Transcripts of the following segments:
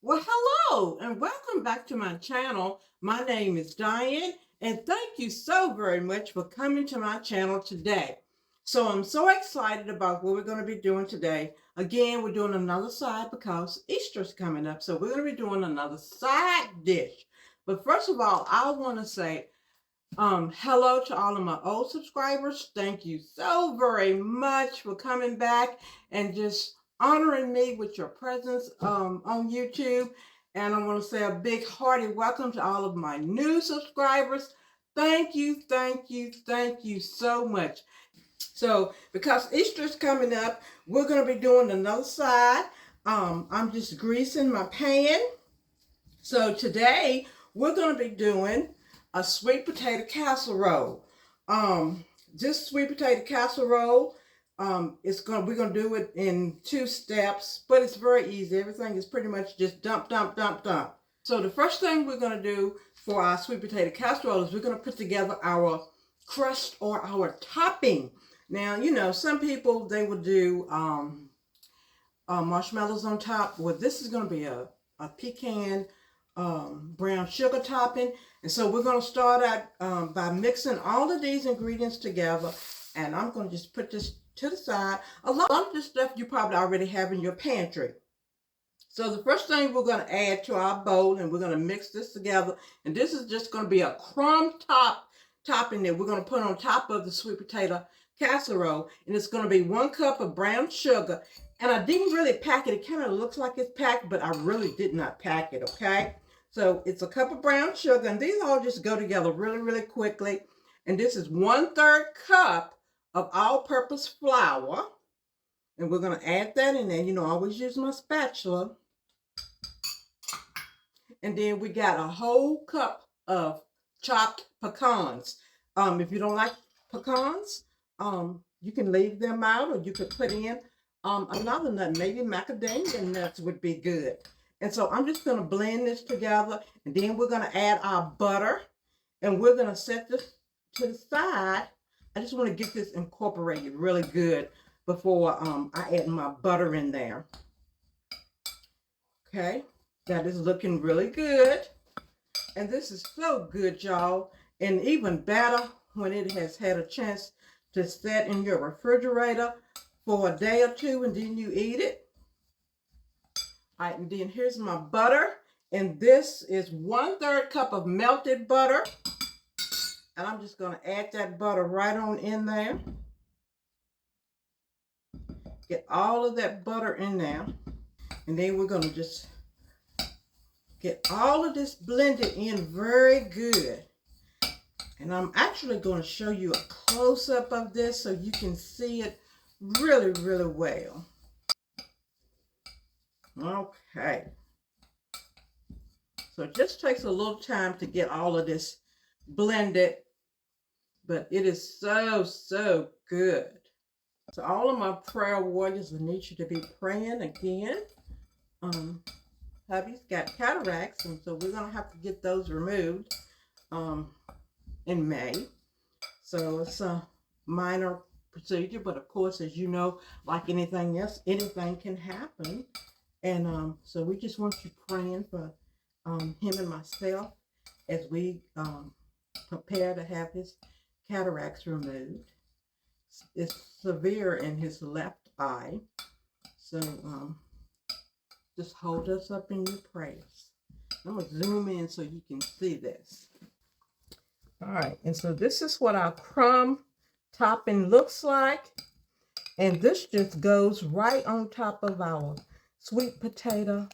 Well, hello and welcome back to my channel. My name is Diane and thank you so very much for coming to my channel today. So I'm so excited about what we're going to be doing today. Again, we're doing another side because Easter's coming up. So we're going to be doing another side dish. But first of all, I want to say hello to all of my old subscribers. Thank you so very much for coming back and just honoring me with your presence on YouTube. And I want to say a big hearty welcome to all of my new subscribers. Thank you, thank you, thank you so much. So because Easter's coming up, we're going to be doing another side. I'm just greasing my pan. So today we're going to be doing a sweet potato casserole. This sweet potato casserole, we're gonna do it in 2 steps, but it's very easy. Everything is pretty much just dump, dump, dump, dump. So the first thing we're gonna do for our sweet potato casserole is we're gonna put together our crust or our topping. Now, you know, some people they will do marshmallows on top. Well, this is gonna be a pecan brown sugar topping. And so we're going to start out by mixing all of these ingredients together. And I'm going to just put this to the side. A lot of this stuff you probably already have in your pantry. So the first thing we're going to add to our bowl, and we're going to mix this together. And this is just going to be a crumb topping that we're going to put on top of the sweet potato casserole. And it's going to be 1 cup of brown sugar. And I didn't really pack it. It kind of looks like it's packed, but I really did not pack it, okay? So it's a cup of brown sugar, and these all just go together really, really quickly. And this is 1/3 cup of all-purpose flour. And we're going to add that in there. You know, I always use my spatula. And then we got a whole cup of chopped pecans. If you don't like pecans, you can leave them out, or you could put in another nut. Maybe macadamia nuts would be good. And so I'm just going to blend this together, and then we're going to add our butter, and we're going to set this to the side. I just want to get this incorporated really good before I add my butter in there. Okay, that is looking really good. And this is so good, y'all, and even better when it has had a chance to set in your refrigerator for a day or two, and then you eat it. All right, and then here's my butter, and this is 1/3 cup of melted butter, and I'm just going to add that butter right on in there. Get all of that butter in there, and then we're going to just get all of this blended in very good. And I'm actually going to show you a close-up of this so you can see it really, really well. Okay. So it just takes a little time to get all of this blended, but it is so, so good. So all of my prayer warriors, I need you to be praying again. Hubby's got cataracts, and so we're going to have to get those removed in May. So it's a minor procedure, but of course, as you know, like anything else, anything can happen. And so we just want you praying for him and myself as we prepare to have his cataracts removed. It's severe in his left eye. So just hold us up in your prayers. I'm going to zoom in so you can see this. All right, and so this is what our crumb topping looks like. And this just goes right on top of our sweet potato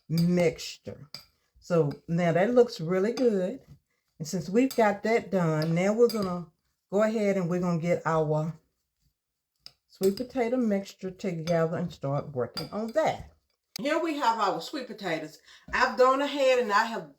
mixture. So now that looks really good. And since we've got that done, now we're going to go ahead and we're going to get our sweet potato mixture together and start working on that. Here we have our sweet potatoes. I've gone ahead and I have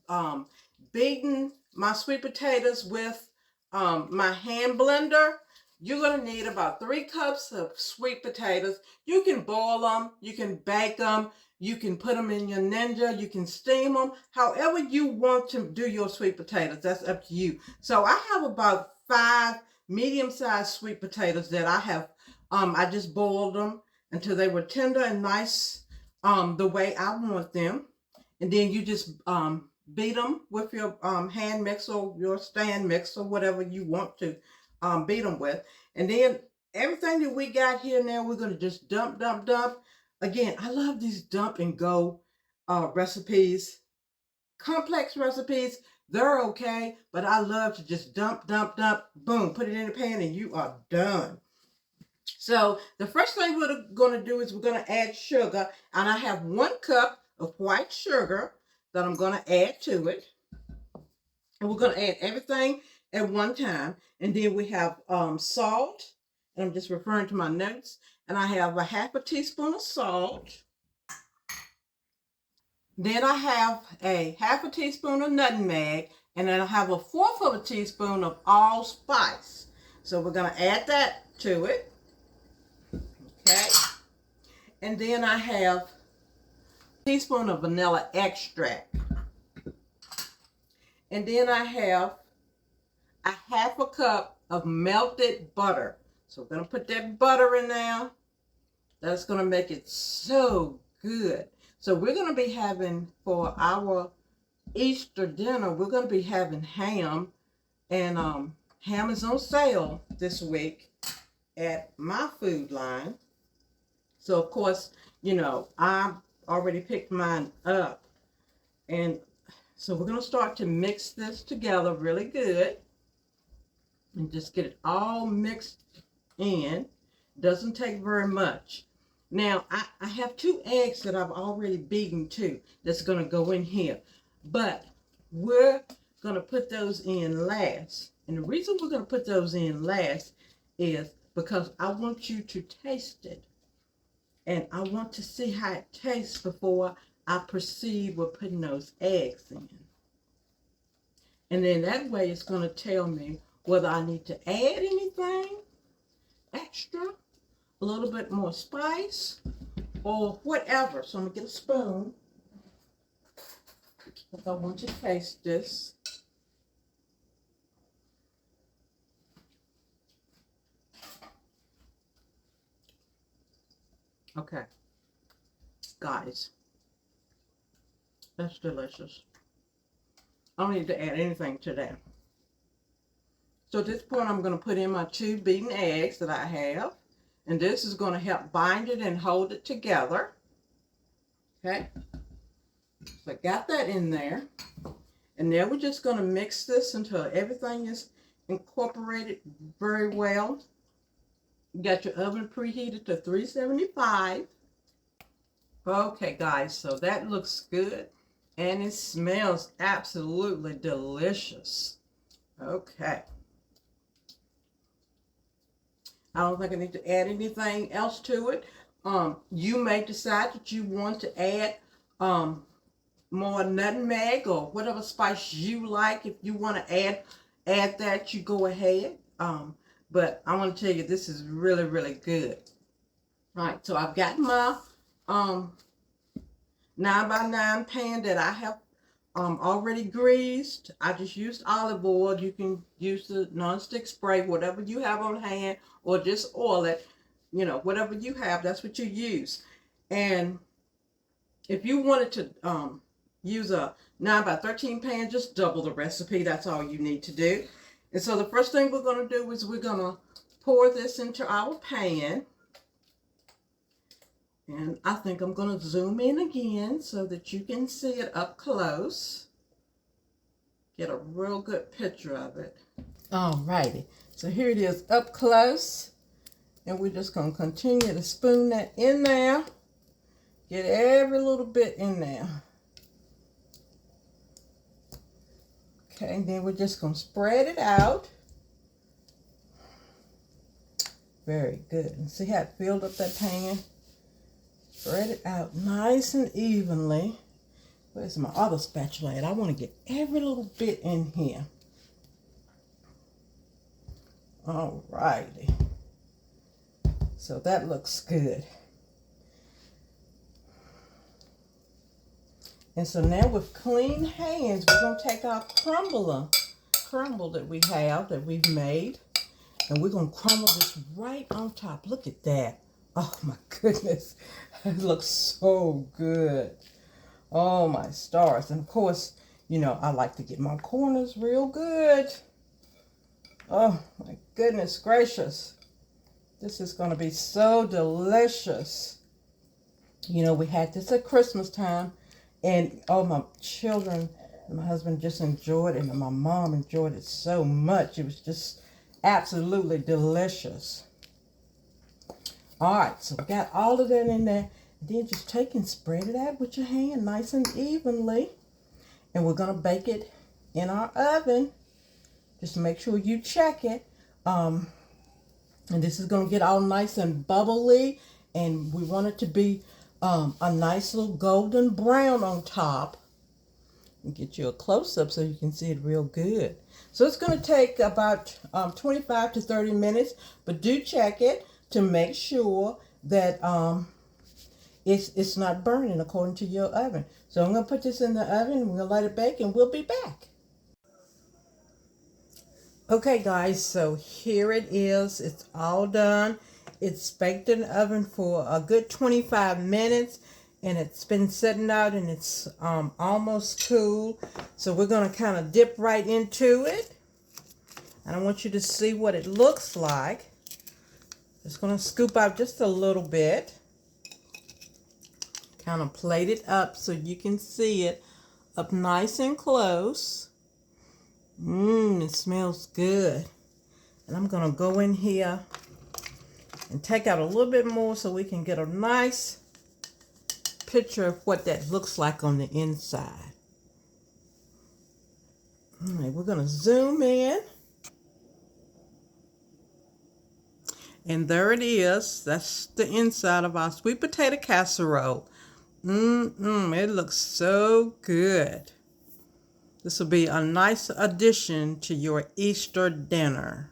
beaten my sweet potatoes with my hand blender. You're going to need about 3 cups of sweet potatoes. You can boil them, you can bake them, you can put them in your Ninja, you can steam them. However you want to do your sweet potatoes, that's up to you. So I have about 5 medium-sized sweet potatoes that I have, I just boiled them until they were tender and nice the way I want them. and then you just beat them with your hand mixer, your stand mixer, whatever you want to beat them with. And then everything that we got here now, we're going to just dump. Again, I love these dump and go recipes. Complex recipes, they're okay, but I love to just dump, boom, put it in the pan and you are done. So the first thing we're going to do is we're going to add sugar, and I have 1 cup of white sugar that I'm going to add to it. And we're going to add everything at one time. And then we have salt, and I'm just referring to my notes, and I have a 1/2 teaspoon of salt. Then I have a 1/2 teaspoon of nutmeg, and then I have a 1/4 teaspoon of allspice. So we're going to add that to it. Okay. And then I have a teaspoon of vanilla extract. And then I have a 1/2 cup of melted butter. So we're going to put that butter in there. That's going to make it so good. So we're going to be having, for our Easter dinner, we're going to be having ham. And ham is on sale this week at my Food Line. So, of course, you know, I already picked mine up. And so we're going to start to mix this together really good. And just get it all mixed in. Doesn't take very much. Now, I have 2 eggs that I've already beaten too. That's going to go in here. But we're going to put those in last. And the reason we're going to put those in last is because I want you to taste it. And I want to see how it tastes before I proceed with putting those eggs in. And then that way it's going to tell me whether I need to add anything extra, a little bit more spice, or whatever. So I'm going to get a spoon, because I want to taste this. Okay. Guys, that's delicious. I don't need to add anything to that. So at this point, I'm going to put in my 2 beaten eggs that I have. And this is going to help bind it and hold it together. Okay. So I got that in there. And now we're just going to mix this until everything is incorporated very well. You got your oven preheated to 375. Okay, guys, so that looks good. And it smells absolutely delicious. Okay. I don't think I need to add anything else to it. You may decide that you want to add more nutmeg or whatever spice you like. If you want to add that, you go ahead. But I want to tell you, this is really, really good. All right, so I've got my 9x9 pan that I have already greased. I just used olive oil. You can use the nonstick spray, whatever you have on hand, or just oil it. You know, whatever you have, that's what you use. And if you wanted to use a 9x13 pan, just double the recipe. That's all you need to do. And so the first thing we're going to do is we're going to pour this into our pan. And I think I'm going to zoom in again so that you can see it up close. Get a real good picture of it. Alrighty. So here it is up close. And we're just going to continue to spoon that in there. Get every little bit in there. Okay, and then we're just going to spread it out. Very good. And see how it filled up that pan? Spread it out nice and evenly. Where's my other spatula at? I want to get every little bit in here. All righty. So that looks good. And so now with clean hands, we're going to take our crumble that we have, that we've made, and we're going to crumble this right on top. Look at that. Oh my goodness. It looks so good. Oh my stars. And of course, you know, I like to get my corners real good. Oh my goodness gracious. This is going to be so delicious. You know, we had this at Christmas time, and oh, my children and my husband just enjoyed it, and my mom enjoyed it so much. It was just absolutely delicious. All right, so we got all of that in there. Then just take and spread it out with your hand nice and evenly. And we're going to bake it in our oven. Just make sure you check it. And this is going to get all nice and bubbly. And we want it to be a nice little golden brown on top. And get you a close-up so you can see it real good. So it's going to take about 25 to 30 minutes. But do check it to make sure that it's not burning according to your oven. So I'm going to put this in the oven. We're going to let it bake and we'll be back. Okay guys, so here it is. It's all done. It's baked in the oven for a good 25 minutes. And it's been sitting out and it's almost cool. So we're going to kind of dip right into it. And I want you to see what it looks like. Just going to scoop out just a little bit. Kind of plate it up so you can see it up nice and close. It smells good. And I'm going to go in here and take out a little bit more so we can get a nice picture of what that looks like on the inside. All right, we're going to zoom in. And there it is. That's the inside of our sweet potato casserole. It looks so good. This will be a nice addition to your Easter dinner.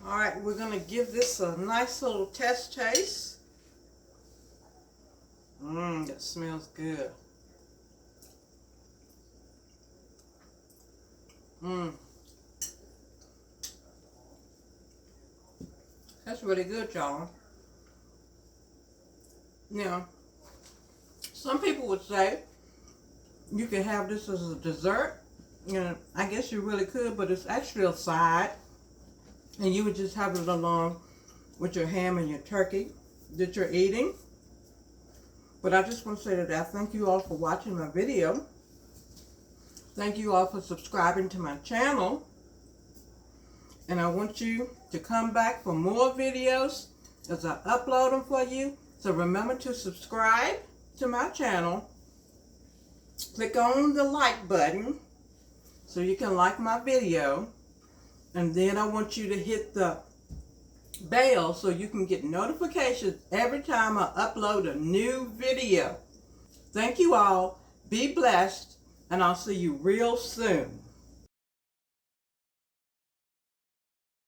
All right, we're going to give this a nice little test taste. That smells good. That's really good, y'all. Now, some people would say you can have this as a dessert. You know, I guess you really could, but it's actually a side. And you would just have it along with your ham and your turkey that you're eating. But I just want to say that I thank you all for watching my video. Thank you all for subscribing to my channel. And I want you to come back for more videos as I upload them for you. So remember to subscribe to my channel. Click on the like button so you can like my video. And then I want you to hit the bell so you can get notifications every time I upload a new video. Thank you all. Be blessed. And I'll see you real soon.